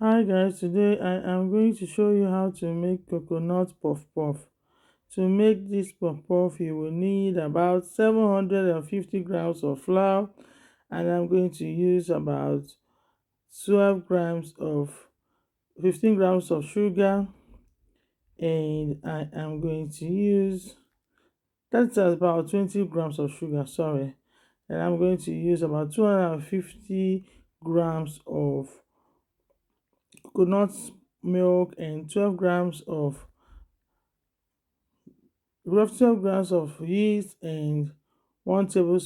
Hi guys, today I am going to show you how to make coconut puff puff. To make this puff puff, you will need about 750 grams of flour, and I'm going to use about 12 grams of 15 grams of sugar, and I am going to use that's about 20 grams of sugar, sorry. And I'm going to use about 250 grams of coconut milk and 12 grams of yeast and 2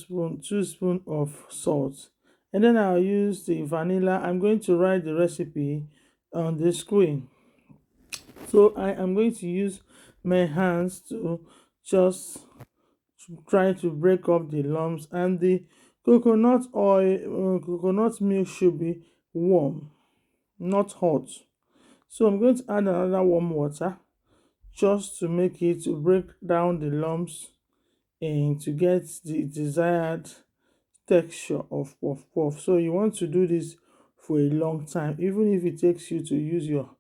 spoon of salt. And then I'll use the vanilla. I'm going to write the recipe on the screen. So I am going to use my hands to just try to break up the lumps, and the coconut milk should be warm, not hot. So I'm going to add another warm water just to make it to break down the lumps and to get the desired texture of puff puff. So you want to do this for a long time, even if it takes you to use your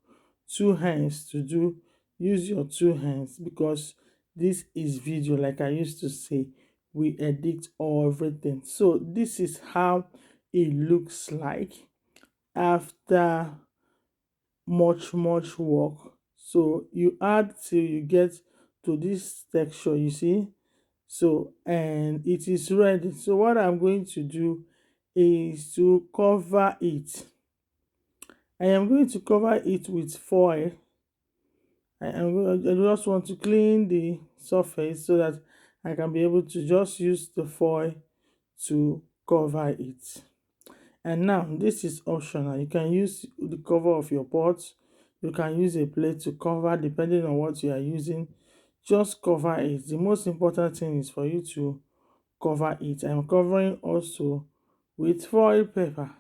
two hands to do. Use your two hands, because this is video, like I used to say, we edit everything. So this is how it looks like after much work. So you add till you get to this texture, you see. So, and it is ready. So what I'm going to do is to cover it. I am going to cover it with foil. I just want to clean the surface so that I can be able to just use the foil to cover it. And now this is optional. You can use the cover of your pot. You can use a plate to cover depending on what you are using. Just cover it. The most important thing is for you to cover it. I'm covering also with foil paper.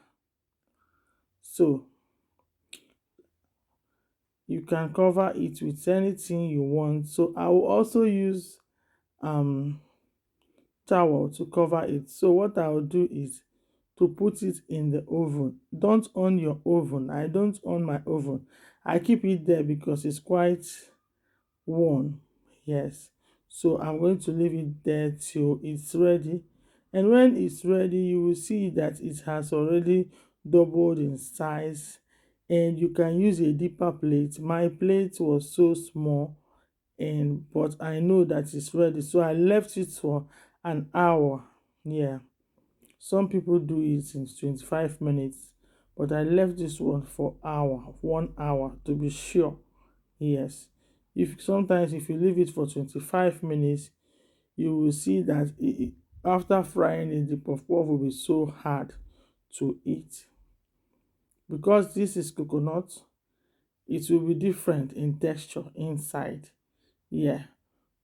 So you can cover it with anything you want. So I will also use um towel to cover it. So what I will do is to put it in the oven. Don't on your oven. I don't on my oven. I keep it there because it's quite warm. Yes. So I'm going to leave it there till it's ready. And when it's ready, you will see that it has already doubled in size. And you can use a deeper plate. My plate was so small, and but I know that it's ready. So I left it for an hour. Yeah. Some people do it in 25 minutes, but I left this one for 1 hour to be sure. Yes. If sometimes if you leave it for 25 minutes, you will see that after frying it, the puff puff will be so hard to eat. Because this is coconut, it will be different in texture inside. Yeah,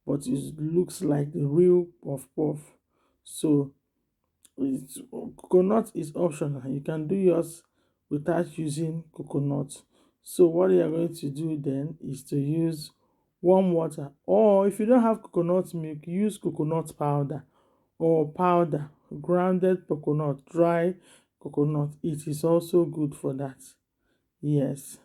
but it looks like the real puff puff. So coconut is optional. You can do yours without using coconut. So what you are going to do then is to use warm water, or if you don't have coconut milk, use coconut powder or powder, grounded coconut, dry coconut. It is also good for that. Yes.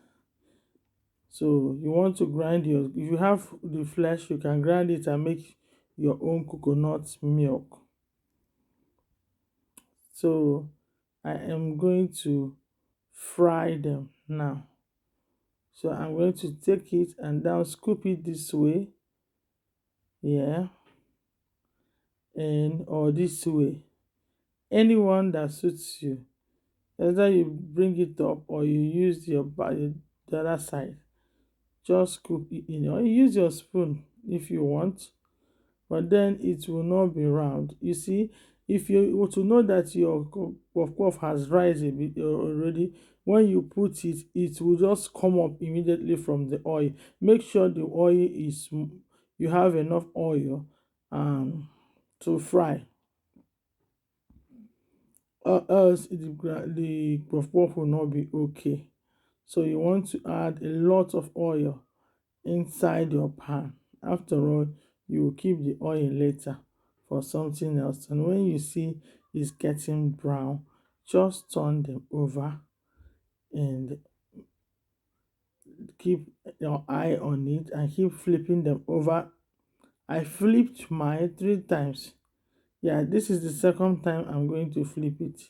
So you want to grind your, if you have the flesh, you can grind it and make your own coconut milk. So I am going to fry them now. So I'm going to take it and down scoop it this way, yeah, and or this way, anyone that suits you. Either you bring it up or you use your body the other side. Just scoop it in, or you use your spoon if you want, but then it will not be round. You see, if you want to know that your puff puff has rise a bit already, when you put it, it will just come up immediately from the oil. Make sure the oil is, you have enough oil to fry, or else the puff puff will not be okay. So you want to add a lot of oil inside your pan. After all, you will keep the oil later for something else. And when you see it's getting brown, just turn them over and keep your eye on it and keep flipping them over. I flipped mine 3 times. Yeah, this is the second time I'm going to flip it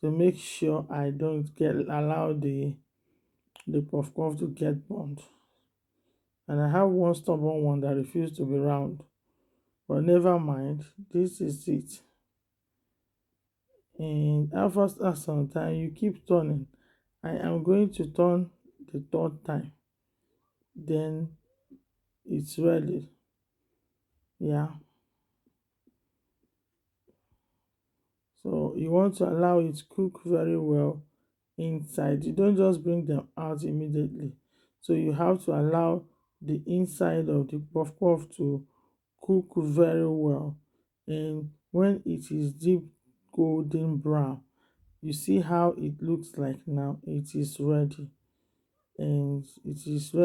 to make sure I don't get allow the puff puff to get burnt. And I have one stubborn one that refused to be round, but never mind, this is it. And after some time you keep turning. I am going to turn the third time, then it's ready. Yeah, so you want to allow it cook very well inside. You don't just bring them out immediately, so you have to allow the inside of the puff puff to cook very well. And when it is deep golden brown, you see how it looks like. Now it is ready, and it is ready.